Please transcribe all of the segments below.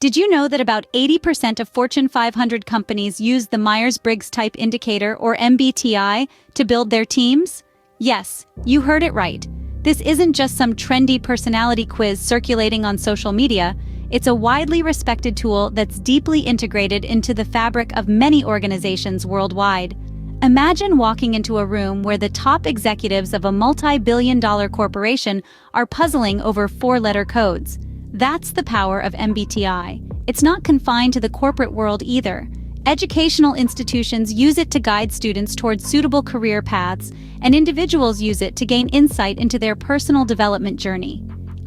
Did you know that about 80% of Fortune 500 companies use the Myers-Briggs Type Indicator, or MBTI, to build their teams? Yes, you heard it right. This isn't just some trendy personality quiz circulating on social media. It's a widely respected tool that's deeply integrated into the fabric of many organizations worldwide. Imagine walking into a room where the top executives of a multi-billion-dollar corporation are puzzling over four-letter codes. That's the power of MBTI. It's not confined to the corporate world either. Educational institutions use it to guide students towards suitable career paths, and individuals use it to gain insight into their personal development journey.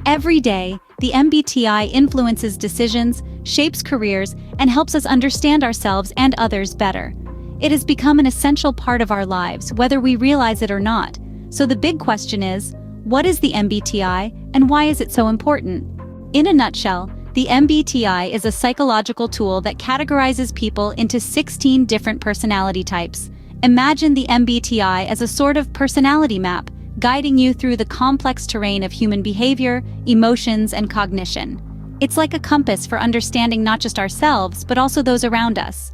Every day, the MBTI influences decisions, shapes careers, and helps us understand ourselves and others better. It has become an essential part of our lives, whether we realize it or not. So the big question is, what is the MBTI, and why is it so important? In a nutshell, the MBTI is a psychological tool that categorizes people into 16 different personality types. Imagine the MBTI as a sort of personality map, guiding you through the complex terrain of human behavior, emotions, and cognition. It's like a compass for understanding not just ourselves, but also those around us.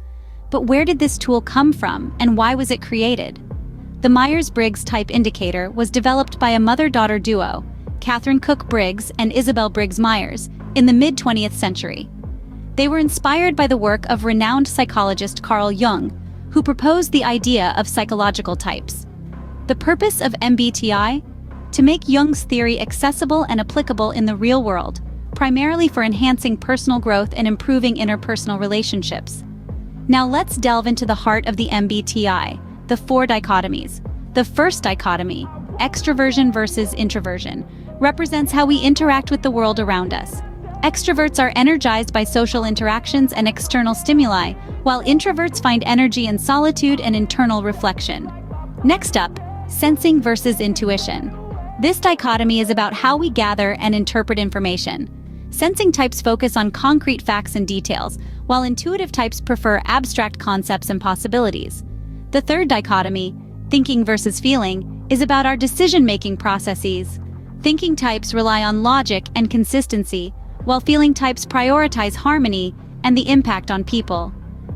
But where did this tool come from, and why was it created? The Myers-Briggs Type Indicator was developed by a mother-daughter duo, Catherine Cook Briggs and Isabel Briggs Myers, in the mid-20th century. They were inspired by the work of renowned psychologist Carl Jung, who proposed the idea of psychological types. The purpose of MBTI? To make Jung's theory accessible and applicable in the real world, primarily for enhancing personal growth and improving interpersonal relationships. Now let's delve into the heart of the MBTI, the four dichotomies. The first dichotomy, extroversion versus introversion, represents how we interact with the world around us. Extroverts are energized by social interactions and external stimuli, while introverts find energy in solitude and internal reflection. Next up, sensing versus intuition. This dichotomy is about how we gather and interpret information. Sensing types focus on concrete facts and details, while intuitive types prefer abstract concepts and possibilities. The third dichotomy, thinking versus feeling, is about our decision-making processes. Thinking types rely on logic and consistency, while feeling types prioritize harmony and the impact on people.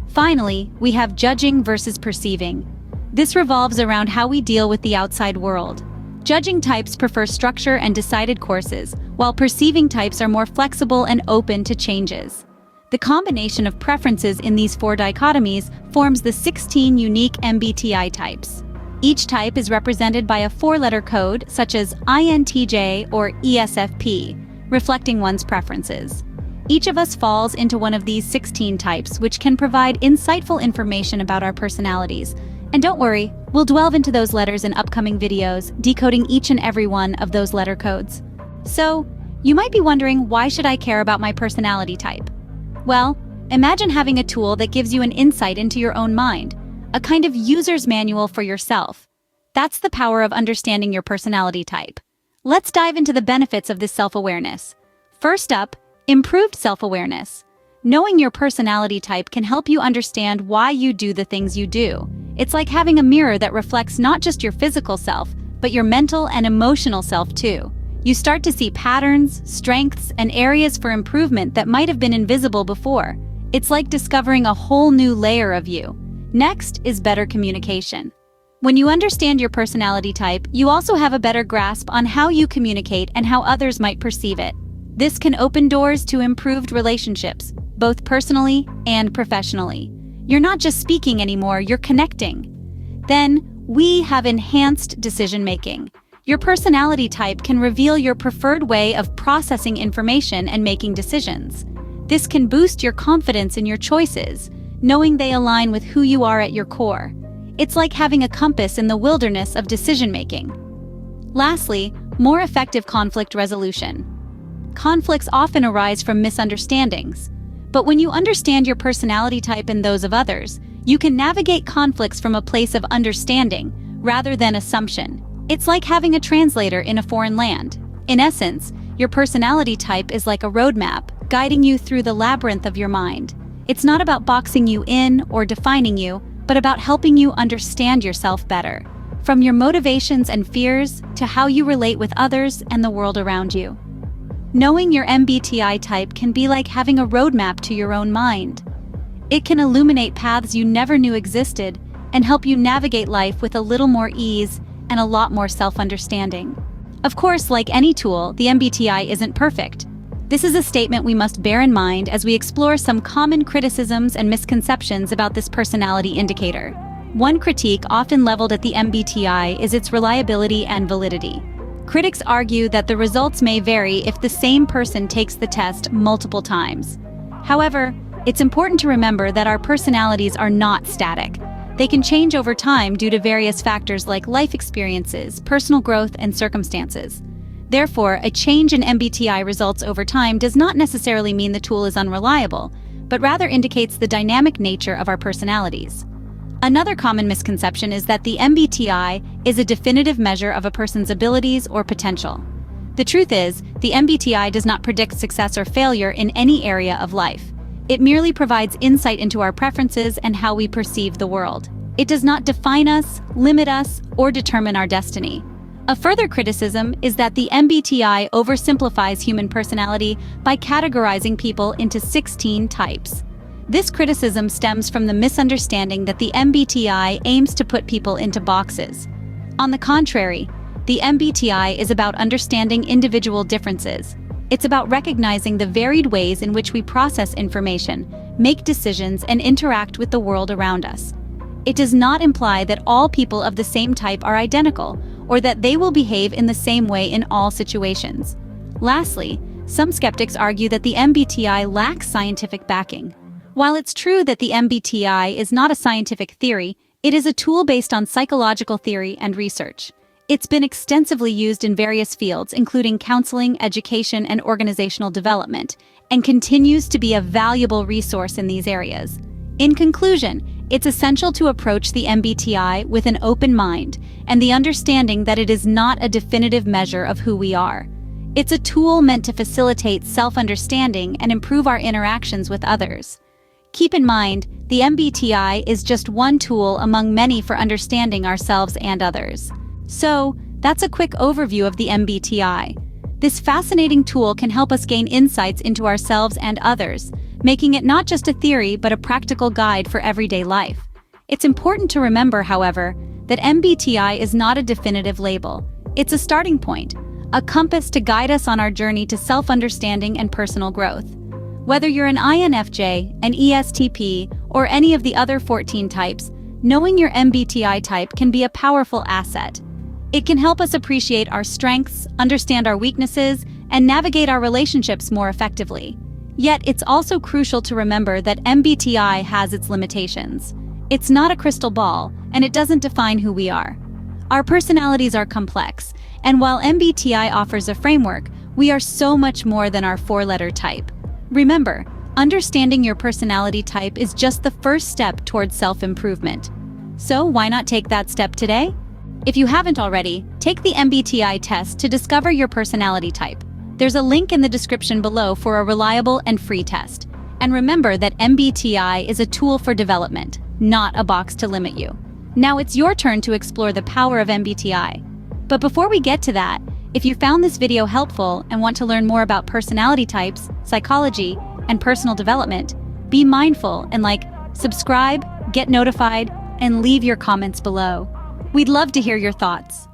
Finally, we have judging versus perceiving. This revolves around how we deal with the outside world. Judging types prefer structure and decided courses, while perceiving types are more flexible and open to changes. The combination of preferences in these four dichotomies forms the 16 unique MBTI types. Each type is represented by a four-letter code, such as INTJ or ESFP, reflecting one's preferences. Each of us falls into one of these 16 types, which can provide insightful information about our personalities. And don't worry, we'll delve into those letters in upcoming videos, decoding each and every one of those letter codes. So, you might be wondering, why should I care about my personality type? Well, imagine having a tool that gives you an insight into your own mind, a kind of user's manual for yourself. That's the power of understanding your personality type. Let's dive into the benefits of this self-awareness. First up, improved self-awareness. Knowing your personality type can help you understand why you do the things you do. It's like having a mirror that reflects not just your physical self, but your mental and emotional self too. You start to see patterns, strengths, and areas for improvement that might have been invisible before. It's like discovering a whole new layer of you. Next is better communication. When you understand your personality type, you also have a better grasp on how you communicate and how others might perceive it. This can open doors to improved relationships, both personally and professionally. You're not just speaking anymore, you're connecting. Then, we have enhanced decision-making. Your personality type can reveal your preferred way of processing information and making decisions. This can boost your confidence in your choices, knowing they align with who you are at your core. It's like having a compass in the wilderness of decision-making. Lastly, more effective conflict resolution. Conflicts often arise from misunderstandings. But when you understand your personality type and those of others, you can navigate conflicts from a place of understanding rather than assumption. It's like having a translator in a foreign land. In essence, your personality type is like a roadmap, guiding you through the labyrinth of your mind. It's not about boxing you in or defining you, but about helping you understand yourself better, from your motivations and fears to how you relate with others and the world around you. Knowing your MBTI type can be like having a roadmap to your own mind. It can illuminate paths you never knew existed and help you navigate life with a little more ease and a lot more self-understanding. Of course, like any tool, the MBTI isn't perfect. This is a statement we must bear in mind as we explore some common criticisms and misconceptions about this personality indicator. One critique often leveled at the MBTI is its reliability and validity. Critics argue that the results may vary if the same person takes the test multiple times. However, it's important to remember that our personalities are not static. They can change over time due to various factors like life experiences, personal growth, and circumstances. Therefore, a change in MBTI results over time does not necessarily mean the tool is unreliable, but rather indicates the dynamic nature of our personalities. Another common misconception is that the MBTI is a definitive measure of a person's abilities or potential. The truth is, the MBTI does not predict success or failure in any area of life. It merely provides insight into our preferences and how we perceive the world. It does not define us, limit us, or determine our destiny. A further criticism is that the MBTI oversimplifies human personality by categorizing people into 16 types. This criticism stems from the misunderstanding that the MBTI aims to put people into boxes. On the contrary, the MBTI is about understanding individual differences. It's about recognizing the varied ways in which we process information, make decisions, and interact with the world around us. It does not imply that all people of the same type are identical, or that they will behave in the same way in all situations. Lastly, some skeptics argue that the MBTI lacks scientific backing. While it's true that the MBTI is not a scientific theory, it is a tool based on psychological theory and research. It's been extensively used in various fields, including counseling, education, and organizational development, and continues to be a valuable resource in these areas. In conclusion, it's essential to approach the MBTI with an open mind and the understanding that it is not a definitive measure of who we are. It's a tool meant to facilitate self-understanding and improve our interactions with others. Keep in mind, the MBTI is just one tool among many for understanding ourselves and others. So, that's a quick overview of the MBTI. This fascinating tool can help us gain insights into ourselves and others, making it not just a theory but a practical guide for everyday life. It's important to remember, however, that MBTI is not a definitive label. It's a starting point, a compass to guide us on our journey to self-understanding and personal growth. Whether you're an INFJ, an ESTP, or any of the other 14 types, knowing your MBTI type can be a powerful asset. It can help us appreciate our strengths, understand our weaknesses, and navigate our relationships more effectively. Yet, it's also crucial to remember that MBTI has its limitations. It's not a crystal ball, and it doesn't define who we are. Our personalities are complex, and while MBTI offers a framework, we are so much more than our four-letter type. Remember, understanding your personality type is just the first step towards self-improvement. So why not take that step today? If you haven't already, take the MBTI test to discover your personality type. There's a link in the description below for a reliable and free test. And remember that MBTI is a tool for development, not a box to limit you. Now it's your turn to explore the power of MBTI. But before we get to that, if you found this video helpful and want to learn more about personality types, psychology, and personal development, be mindful and subscribe, get notified, and leave your comments below. We'd love to hear your thoughts.